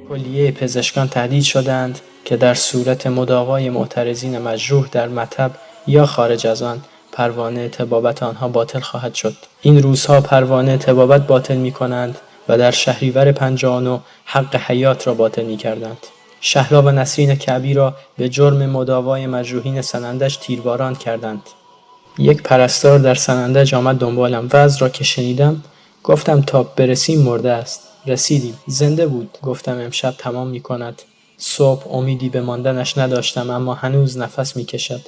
کلیه پزشکان تهدید شدند که در صورت مداوای معترضین مجروح در مطب یا خارج از آن پروانه طبابت آنها باطل خواهد شد. این روزها پروانه طبابت باطل می‌کنند و در شهریور 59 حق حیات را باطل می‌کردند. شهلا و نسرین کعبی را به جرم مداوای مجروحین سنندج تیرباران کردند. یک پرستار در سنندج آمد دنبالم. وضع را که شنیدم گفتم تا برسیم مرده است. رسیدیم. زنده بود. گفتم امشب تمام می‌کند. صبح امیدی به ماندنش نداشتم، اما هنوز نفس می‌کشد.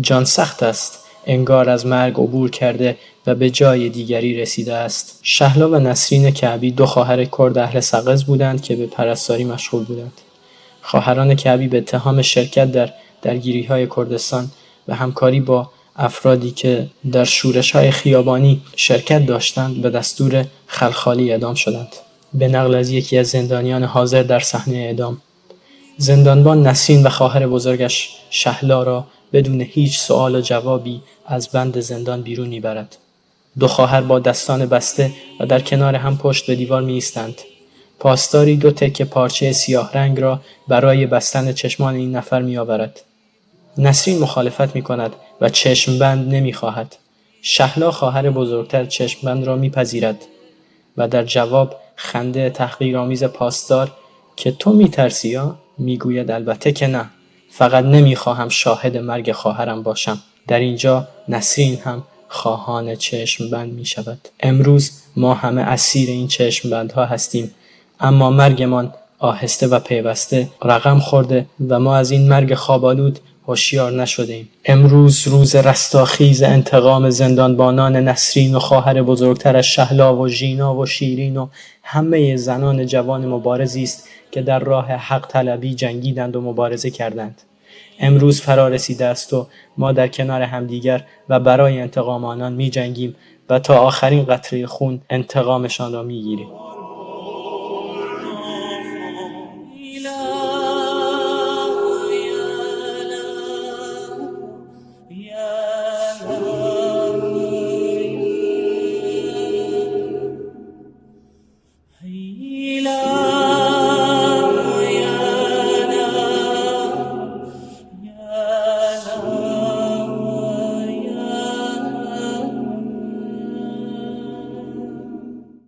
جان سخت است. انگار از مرگ عبور کرده و به جای دیگری رسیده است. شهلا و نسرین کعبی دو خواهر کرد اهل سقز بودند که به پرستاری مشغول بودند. خواهران کعبی به اتهام شرکت در درگیری‌های کردستان و همکاری با افرادی که در شورش‌های خیابانی شرکت داشتند به دستور خلخالی اعدام شدند. به نقل از یکی از زندانیان حاضر در صحنه اعدام، زندانبان نسرین و خواهر بزرگش شهلا را بدون هیچ سؤال و جوابی از بند زندان بیرون می‌برد. دو خواهر با دستان بسته و در کنار هم پشت به دیوار می‌ایستند. پاسداری دو تکه پارچه سیاه رنگ را برای بستن چشمان این نفر می‌آورد. نسرین مخالفت می‌کند و چشمبند نمی‌خواهد. شهلا خواهر بزرگتر چشمبند را می‌پذیرد و در جواب خنده تحقیرآمیز پاسدار که تو می‌ترسی یا؟ می‌گوید البته که نه. فقط نمی‌خواهم شاهد مرگ خواهرم باشم. در اینجا نسرین هم خواهان چشمبند می‌شود. امروز ما همه اسیر این چشمبندها هستیم، اما مرگمان آهسته و پیوسته رقم خورده و ما از این مرگ خواب‌آلود هوشیار نشدیم. امروز روز رستاخیز انتقام زندانبانان نسرین و خواهر بزرگترش شهلا و ژینا و شیرین و همه زنان جوان مبارزی است که در راه حق طلبی جنگیدند و مبارزه کردند. امروز فرا رسیده است و ما در کنار همدیگر و برای انتقام آنان می جنگیم و تا آخرین قطره خون انتقامشان را می گیریم.